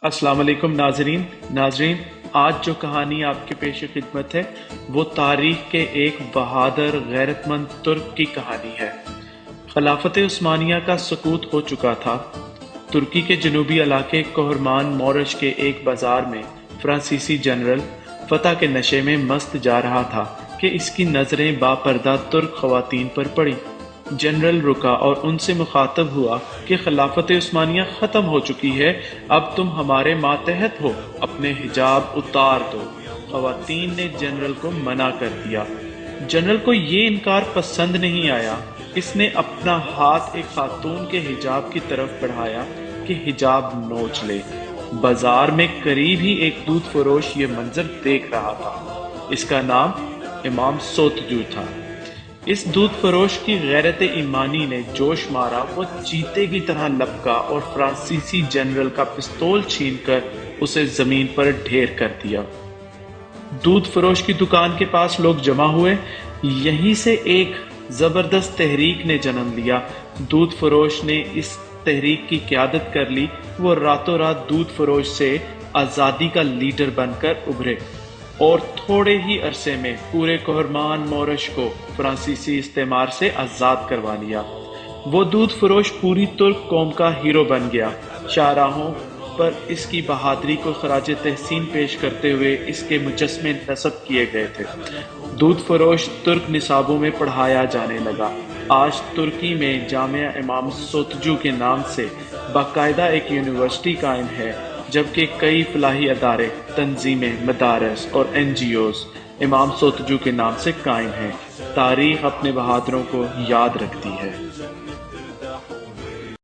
السلام علیکم ناظرین، آج جو کہانی آپ کے پیش خدمت ہے وہ تاریخ کے ایک بہادر غیرت مند ترک کی کہانی ہے۔ خلافت عثمانیہ کا سقوط ہو چکا تھا۔ ترکی کے جنوبی علاقے کوہرمان مورش کے ایک بازار میں فرانسیسی جنرل فتح کے نشے میں مست جا رہا تھا کہ اس کی نظریں باپردہ ترک خواتین پر پڑی۔ جنرل رکا اور ان سے مخاطب ہوا کہ خلافت عثمانیہ ختم ہو چکی ہے، اب تم ہمارے ماتحت ہو، اپنے حجاب اتار دو۔ خواتین نے جنرل کو منع کر دیا۔ جنرل کو یہ انکار پسند نہیں آیا۔ اس نے اپنا ہاتھ ایک خاتون کے حجاب کی طرف بڑھایا کہ حجاب نوچ لے۔ بازار میں قریب ہی ایک دودھ فروش یہ منظر دیکھ رہا تھا۔ اس کا نام امام سوتجو تھا۔ اس دودھ فروش کی غیرت ایمانی نے جوش مارا، وہ چیتے کی طرح لپکا اور فرانسیسی جنرل کا پستول چھین کر اسے زمین پر ڈھیر کر دیا۔ دودھ فروش کی دکان کے پاس لوگ جمع ہوئے۔ یہیں سے ایک زبردست تحریک نے جنم لیا۔ دودھ فروش نے اس تحریک کی قیادت کر لی۔ وہ راتوں رات دودھ فروش سے آزادی کا لیڈر بن کر ابھرے اور تھوڑے ہی عرصے میں پورے کوہرمان مورش کو فرانسیسی استعمار سے آزاد کروا لیا۔ وہ دودھ فروش پوری ترک قوم کا ہیرو بن گیا۔ شاہراہوں پر اس کی بہادری کو خراج تحسین پیش کرتے ہوئے اس کے مجسمے نصب کیے گئے تھے۔ دودھ فروش ترک نصابوں میں پڑھایا جانے لگا۔ آج ترکی میں جامعہ امام سوتجو کے نام سے باقاعدہ ایک یونیورسٹی قائم ہے، جبکہ کئی فلاحی ادارے، تنظیمیں، مدارس اور NGOs امام سوتجو کے نام سے قائم ہیں۔ تاریخ اپنے بہادروں کو یاد رکھتی ہے۔